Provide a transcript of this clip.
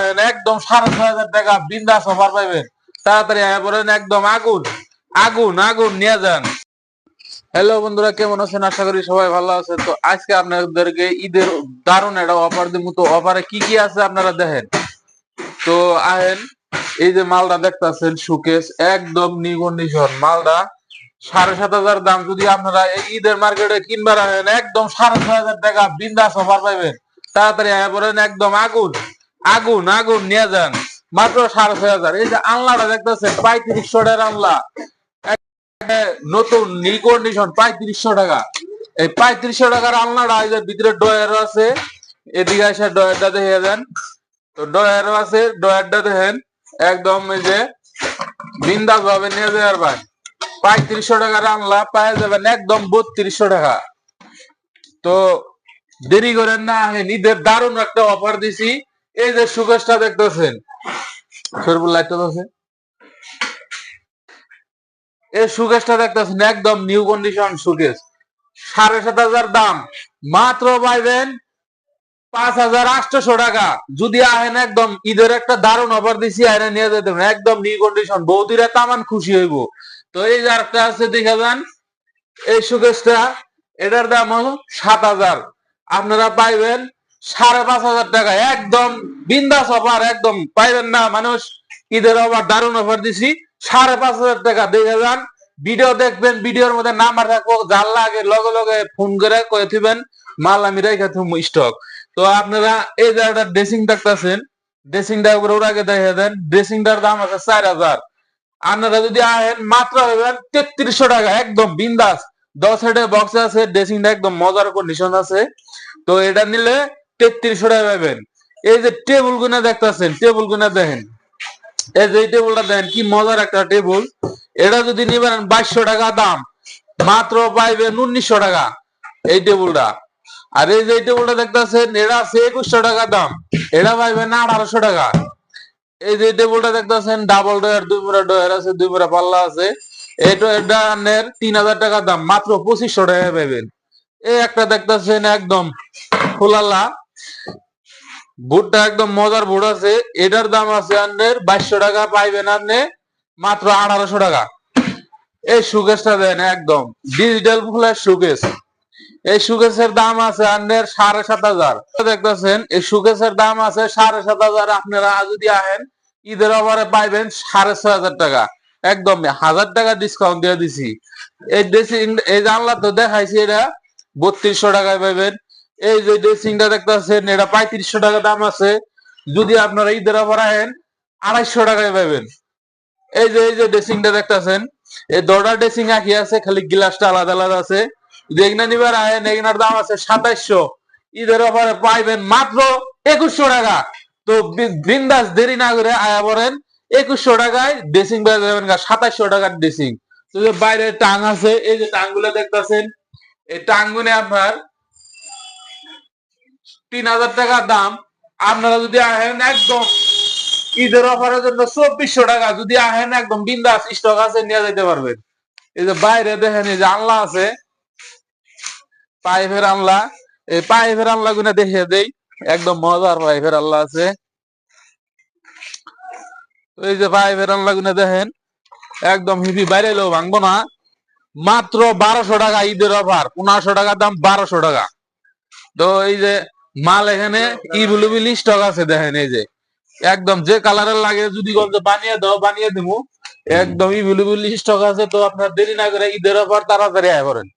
আহেন একদম ৬,৫০০ টাকা বিন্দাস অফার পাইবেন। তাড়াতাড়ি আয়া পড়েন, একদম আগুন আগুন আগুন নিয়ে যান। হ্যালো বন্ধুরা, কেমন আছেন? আশা করি সবাই ভালো আছেন। তো আজকে আপনাদেরকে ঈদের দারুণ একটা অফার দিব। তো অফারে কি কি আছে আপনারা দেখেন। তো আহেন, এই যে মালটা দেখতেছেন সুকেস, একদম নিউ কন্ডিশন মালটা, ৭,৫০০ দাম। যদি আপনারা এই ঈদের মার্কেটে কিনবার আহেন একদম ৬,৬০০ টাকা বিন্দাস অফার পাইবেন। তাড়াতাড়ি আয়া পড়েন, একদম আগুন আগুন আগুন নিয়ে যান। মাত্র ৬,৬০০। এই যে আনলাটা দেখতেছেন ৩৫০০ টাকার আনলা, নতুন নিউ কন্ডিশন ৩৫০০ টাকা। এই ৩৫০০ টাকার আলনাটা এই যে ভিতরে ডয়ার আছে, এদিকে এসে ডয়ারটা দেখে দেন। তো ডয়ারও আছে, ডয়ারটা দেখেন একদম এই যে বিন্দাস ভাবে নিয়ে যাওয়ার ভাই। ৩৫০০ টাকার আনলা পাওয়া যাবেন একদম ৩২০০ টাকা। তো দেরি করেন না, ঈদের দারুণ একটা অফার দিছি। এই যে সুকেশটা দেখতেছেন, সরবুল লাইট আছে, এই সুকেশটা দেখতেছেন একদম নিউ কন্ডিশন সুকেশ, ৭,৫০০ দাম। মাত্র পাইবেন ৫,৮০০ টাকা। যদি আহেন একদম ঈদের একটা দারুণ অফার দিছি, আয়না নিয়ে যেতে একদম নিউ কন্ডিশন, বৌদিরা তামান খুশি হইব। তো এই যে আরেকটা আছে দেখে যান, এই সুকেশটা, এটার দাম হলো ৭,০০০। আপনারা পাইবেন ৫,৫০০ টাকা, একদম বিন্দাস অফার। একদম পাইবেন না মানুষ, ঈদের অফার দারুণ অফার দিছি ৫,৫০০ টাকা। দেখে যান, ভিডিও দেখবেন, ভিডিওর মধ্যে নাম্বার থাকবো, যার লাগে লগে লগে ফোন করে কয়ে দিবেন, মাল আমি রেখে দিব স্টক। তো আপনারা এই যে একটা ড্রেসিং দেখতেছেন, ড্রেসিংটা উপরে আগে দেখে দেন, ড্রেসিংটার দাম আছে ৪,০০০। আপনারা যদি আহেন মাত্র হইবেন ৩৩০০ টাকা, একদম বিন্দাস। ১০ সাইডে বক্স আছে, ড্রেসিংটা একদম মজার কন্ডিশন আছে। তো এটা নিলে ৩৩০০ টাকা পাবেন। এই যে টেবিল গুনা দেখতেছেন, টেবিল গুনা দেখেন, এই যে টেবিলটা দেখেন কি মজার একটা টেবিল। এটা যদি নিবেন ২২০০ টাকা দাম, মাত্র পাইবেন ১৯০০ টাকা এই টেবিলটা। আর এই যে টেবিলটা দেখতেছেন, এটা আছে ২১০০ টাকা দাম, এটা পাইবেন ১৮০০ টাকা। এই যে টেবিলটা দেখতেছেন ডাবল ডয়ার, ২ মুড়া ডয়ার আছে, ২ মুড়া পাল্লা আছে, এটা ৩,০০০ টাকা দাম, মাত্র ২৫০০ টাকা পাইবেন। এই একটা দেখতেছেন একদম খোলালা বুটটা, একদম মজার বুট আছে, এটার দাম আছে আপনার ২২০০ টাকা, পাইবেন আপনি মাত্র ১৮০০ টাকা। এই সুকেশটা দেন একদম ডিজিটাল ফুলের সুকেশ, এই সুকেশের দাম আছে আপনার ৭,৫০০। দেখতেছেন এই সুকেশের দাম আছে ৭,৫০০। আপনারা যদি আহেন ঈদের অফারে পাইবেন ৬,৬০০ টাকা, একদম ১,০০০ টাকা ডিসকাউন্ট দিয়ে দিছি। এই ড্রেসিং, এই জানলা তো দেখাইছি, এটা ৩২০০ টাকায় পাইবেন। এই যে ড্রেসিংটা দেখতেছেন, এটা ৩৫০০ টাকা দাম আছে। যদি আপনারা ঈদের অফারে আহেন ২৫০ টাকায় পাইবেন। এই যে ড্রেসিংটা দেখতেছেন, এই দরজা ড্রেসিং একই আছে, খালি গ্লাসটা আলাদা আলাদা আছে। দেখনা নিবার আহেন, এগুনার দাম আছে ২৭০০। ঈদের অফারে পাইবেন মাত্র ২১০০ টাকা। তো বিন্দাস, দেরি না করে আয়া পড়েন, ২১০০ টাকায় ড্রেসিং পেয়ে যাবেন, ২৭০০ টাকার ড্রেসিং। তো যে বাইরে টাং আছে, এই যে টাংগুলো দেখতেছেন, এই টাংগুনে আপনার ৩,০০০ টাকা দাম। আপনারা যদি আহেন একদম ঈদের অফারের জন্য ২৪০০ টাকা, যদি আহেন একদম বিন্দাস, স্টক আছে, নিয়ে যেতে পারবেন। এই যে বাইরে দেখেন, এই যে আনলা আছে, পাইপের আনলা, এই পাইপের আনলা গুলো দেখে দেই, একদম মজার পাইপের আনলা আছে। এই যে পাইপের আনলা গুলো দেখেন একদম হিবি, বাইরে এলেও ভাঙবো না, মাত্র ১২০০ টাকা ঈদের অফার, ১৫০০ টাকা দাম, ১২০০ টাকা। তো এই যে মাল এখানে ইভেলেবল স্টক আছে, দেখেন এই যে একদম যে কালারের লাগে, যদি বানিয়ে দাও বানিয়ে দেবো, একদম ইভেলেবল স্টক আছে। তো আপনার দেরি না করে ঈদের অফার তাড়াতাড়ি আয় করেন।